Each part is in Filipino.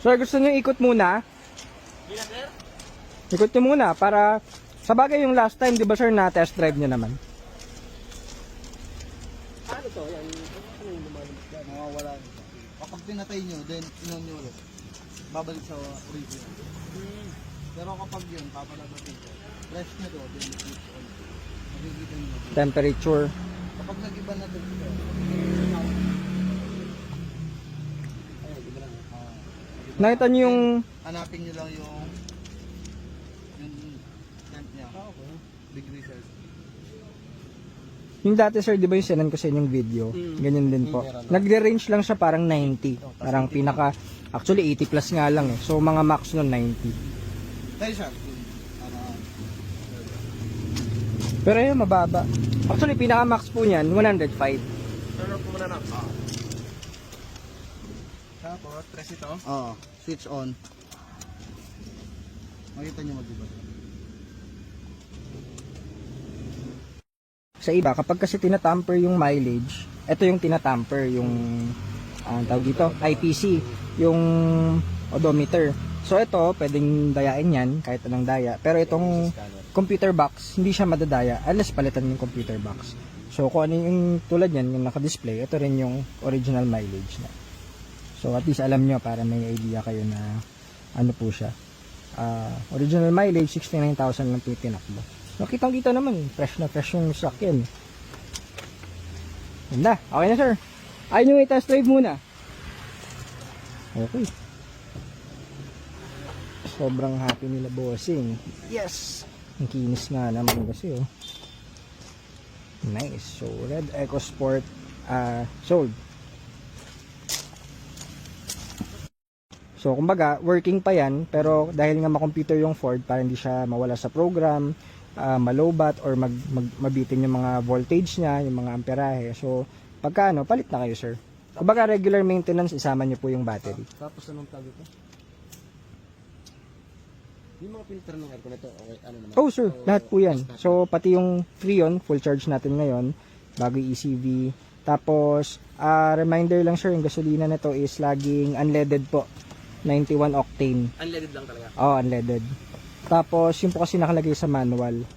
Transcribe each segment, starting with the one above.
Sir, gusto nyo ikot muna? Ikot nyo muna para sa bagay yung last time, di ba sir, na test drive nyo naman? Ano to? Yan. Ano yung lumalabas dyan? Mawawala nito. Kapag pinatay nyo, then inon nyo ulit. Babalik sa original. Pero kapag yun, papalabatin ko. Press nyo to, then switch on. Makikita nyo. Temperature. Kapag nag-iba na din ito, Nakita nyo yung hanapin nyo lang yung temp niya. Okay. Degree celsius. Yung dati sir, di ba yung sinan ko sa inyong video? Ganyan din po. Nagre-range lang siya parang 90. Parang pinaka, actually 80 plus nga lang eh. So mga max nun 90. Dahil siya. Pero yun, mababa. Actually, pinaka max po niyan, 105. Turn off ko muna na. Tapos, press ito. Oo. Switch on. Makita nyo mag-iba. Sa iba, kapag kasi tinatamper yung mileage, ito yung tinatamper, yung tawag dito, IPC, yung odometer. So ito, pwedeng dayain yan, kahit anong daya. Pero itong computer box, hindi siya madadaya unless palitan yung computer box. So kung ano yung tulad yan, yung naka-display, ito rin yung original mileage na. So at least alam nyo para may idea kayo na ano po siya. Original mileage, 69,000 lang tinakbo. So kitang-kita naman, fresh na fresh yung sakyan. Ganda, okay na sir. Ayaw nyo i-test drive muna. Okay. Sobrang happy nila bossing. Yes! Ang kinis nga naman kasi oh. Nice. So Red EcoSport sold. So kumbaga working pa yan, pero dahil nga makomputer yung Ford para hindi siya mawala sa program, malobat or mabitin yung mga voltage niya, yung mga amperahe. So pagka ano, palit na kayo sir. Kumbaga regular maintenance, isama niyo po yung battery. Tapos anong tawag ito? Yung mga filter ng aircon ito, okay, ano naman? Oh sir, lahat po yan. So pati yung Freon, full charge natin ngayon, bago yung ECV. Tapos reminder lang sir, yung gasolina nito is laging unleaded po. 91 octane. Unleaded lang talaga? Oh, unleaded. Tapos yung po kasi nakalagay sa manual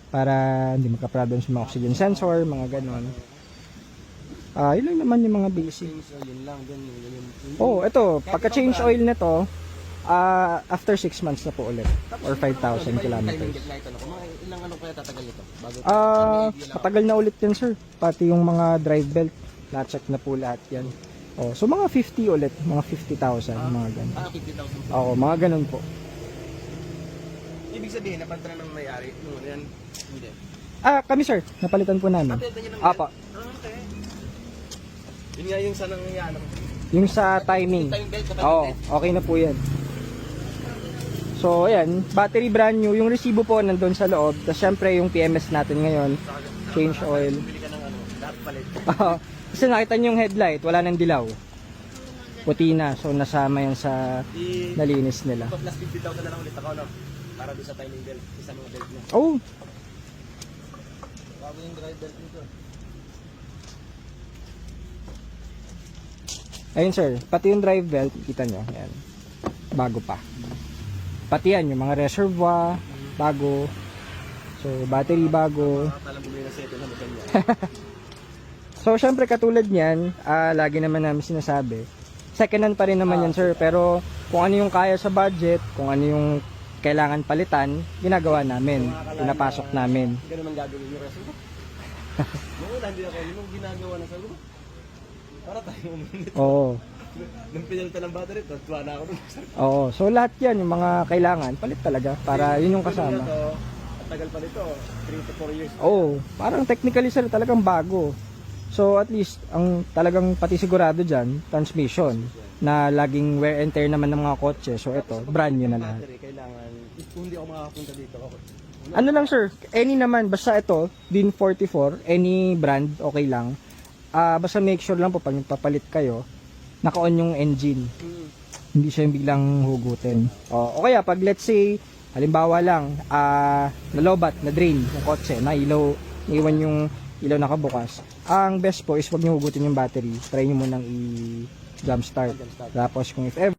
para hindi magka-problem sa mga oxygen sensor, mga ganon. Yun lang naman yung mga basic. Yun lang, yun. Oh, ito, pagka-change oil nito, after 6 months na po ulit or 5,000 kilometers. Ilang ano kaya tatagal ito? Matagal na ulit yan sir. Pati yung mga drive belt, na-check na po lahat yan. Oh, so mga 50 ulit, mga 50,000, mga ganun. 50,000. Oo, mga ganun po. Ibig sabihin, napalitan na ng may-ari. Ano yan? Hindi. Kami sir, napalitan po namin. Apa. Okay. Yun nga yung sa nangyayari. Yung sa timing. Oo, okay na po yan. So, ayan, battery brand new. Yung resibo po nandun sa loob. Tapos syempre yung PMS natin ngayon, change oil. Bumili ka ng ano, lahat palit. Kasi nakita nyo yung headlight, wala nang dilaw. Puti na, so nasama yan sa nalinis nila. Plus 50,000 na lang ulit ako, no? Para doon sa timing belt, isa mga belt niya. Oh, Bago yung drive belt nito. ayun sir, pati yung drive belt, kita nyo, yan. Bago pa. Pati yan, yung mga reservoir, bago. So, battery bago. Talang bumili na set na model niya. So, syempre katulad niyan, lagi naman namin sinasabi, second hand pa rin naman yan sir, pero kung ano yung kaya sa budget, kung ano yung kailangan palitan, ginagawa namin, pinapasok namin. Ganun ang gagawin yung resto ko. Noong una, hindi ako, yung ginagawa na sa loob. Para tayo umunit. Oo. Nung pinalitan ng battery, tuwa na ako dun. Oo, so lahat yan, yung mga kailangan, palit talaga, para yun yung kasama. Ang tagal pa nito, 3 to 4 years. Oo, parang technically sir, talagang bago. So at least, ang talagang pati sigurado dyan, transmission, na laging wear and tear naman ng mga kotse. So ito, brand new na lahat. Battery, kailangan, kung hindi ako makakapunta dito, ako. Ano lang sir, any naman, basta ito, DIN 44, any brand, okay lang. Basta make sure lang po, pag papalit kayo, naka-on yung engine. Hindi siya yung biglang hugutin. O kaya, pag let's say, halimbawa lang, nalobat, na-drain yung kotse, na ilaw, naiwan yung ilaw nakabukas. Ang best po is wag niyo hugutin yung battery. Try niyo munang i-jump start. Tapos kung if ever